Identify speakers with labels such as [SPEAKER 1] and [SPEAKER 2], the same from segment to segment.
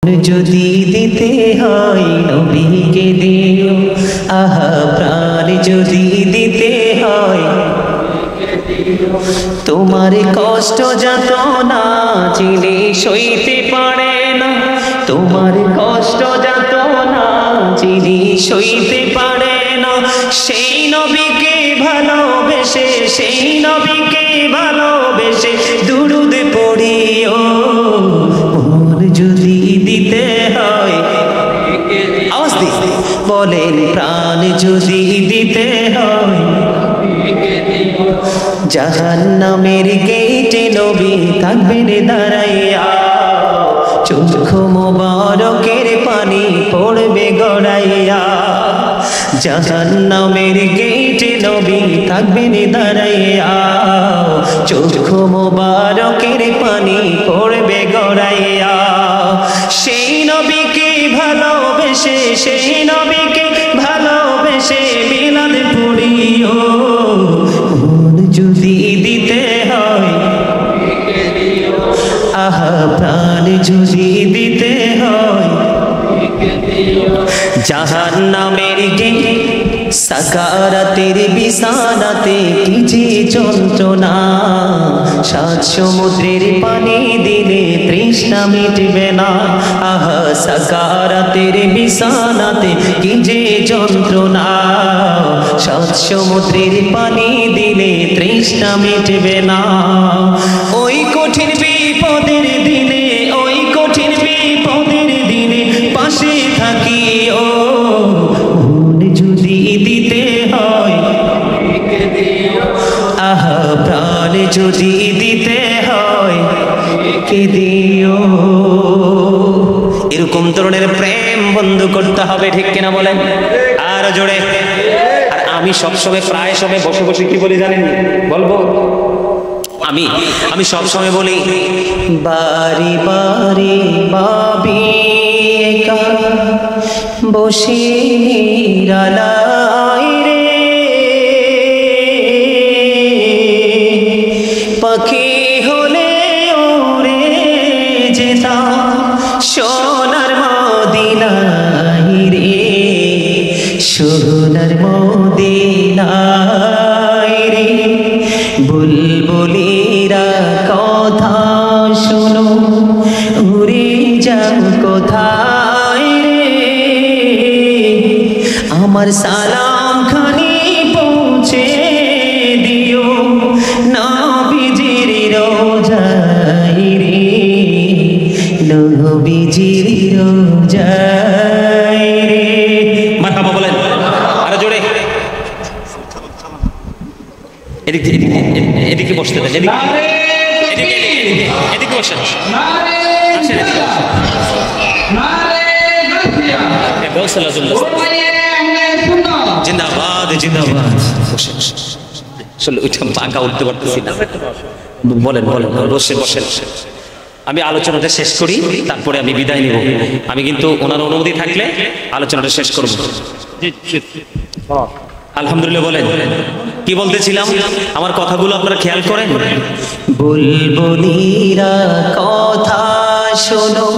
[SPEAKER 1] যদি দিতে হয় নবীকে দিও, আহা প্রাণ যদি দিতে হয় তোমার কষ্ট যাতনা যিনি সইতে পারে না, তোমার কষ্ট যাতনা যিনি সইতে পারে না, সেই নবীকে ভালোবেসে, সেই নবীকে ভালোবেসে দুরুদ পড়িও। মন যদি দিতে হয়, আওয়াজ দিয়ে বলেন, প্রাণ যদি দিতে হয় জাহান্নামের গেটে নবী থাকবেন দাঁড়াইয়া, চোখ মোবারকের পানি পড়বে গড়াইয়া। জাহান্নামের গেটে নবী থাকবেন দাঁড়াইয়া, চোখ মোবারকের পানি পড়বে গড়াইয়া। সেই নবীকে ভালোবেসে, সেই নবীকে ভালোবেসে মিলাদ পড়িও। মন যদি দিতে হয়, আহা প্রাণ যদি দিতে হয় জাহান্নামের গেটে সাকারাতের বিছানাতে কি যে যন্ত্রণা, সাত সমুদ্রের পানি দিলে তৃষ্ণা মিটবে না। আহা সাকারাতের বিছানাতে কি যে যন্ত্রণা, সাত সমুদ্রের পানি দিলে তৃষ্ণা মিটবে না। ওই কঠিন বিপদের দিনে, ওই কঠিন বিপদের দিনে পাশে থাকিও। মন যদি দিতে হয়, আহা প্রাণ যদি দিতে হয় কে দিও। এরকম ধরনের প্রেম বন্ধ করতে হবে, ঠিক কিনা বলেন? আর জোরে। আর আমি সবসময় প্রায় সময় বসে বসে কি বলি জানেন? বলবো আমি সব সময় বলি, বারে বারে ভাবি একা বসে নিরালায় রে, পাখি হলে উড়ে যেতাম সোনার মদিনায় রে, সোনার মদিনায় রে। বুলবুলিরা কথা শোনো, উড়ে যাও কোথায় রে, আমার সালাম খানি পৌঁছে দিও নবীজির রোজায় রে, নবীজির রোজায় রে। মারহাবা বলেন আরো জোরে। এদিকে এদিকে বসতে দেন, এদিকে এদিকে এদিকে বসেন। জিন্দাবাদ জিন্দাবাদ। আসলে ওইটা পাকা উঠতে পারতেছি না। বলেন বলেন, বসে বসেন। আমি আলোচনাটা শেষ করি, তারপরে আমি বিদায় নিব। আমি কিন্তু ওনার অনুমতি থাকলে আলোচনাটা শেষ করব। আলহামদুলিল্লাহ বলেন। কি বলতেছিলাম? আমার কথাগুলো আপনারা খেয়াল করেন। বুলবুলিরা কথা শোনো,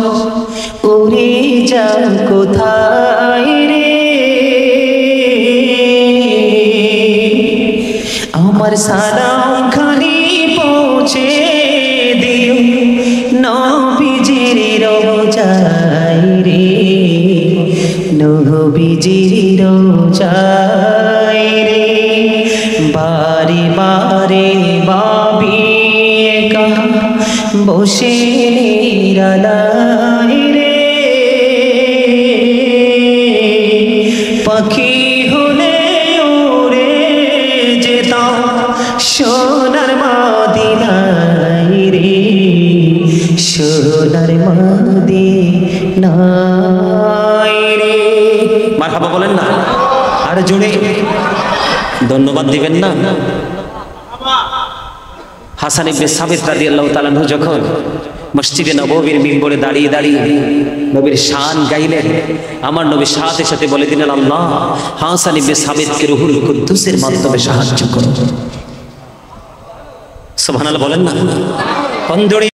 [SPEAKER 1] উড়ে যাও কোথায় রে, আমার সালাম খানি পৌঁছে দিও নবীজির রোজায় রে, নবীজির রোজায় রে। বারে বারে ভাবি একা বসে নিরালায় রে, পাখি হলে উড়ে যেতাম সোনার মদিনায় রে, সোনার মদিনায় রে। মারহাবা বলেন না আর জোরে। ধন্যবাদ দিবেন না? হাসান ইবনে সাবিত রাদিয়াল্লাহু তাআলা আনহু যখন মসজিদে নববীর মিম্বরে দাঁড়িয়ে দাঁড়িয়ে নবীর শান গাইলেন, আমার নবী সাথে সাথে বলে দিলেন, আল্লাহ হাসান ইবনে সাবিতকে রূহুল কুদ্দুসের মাধ্যমে সাহায্য করো। সুবহানাল্লাহ বলেন না?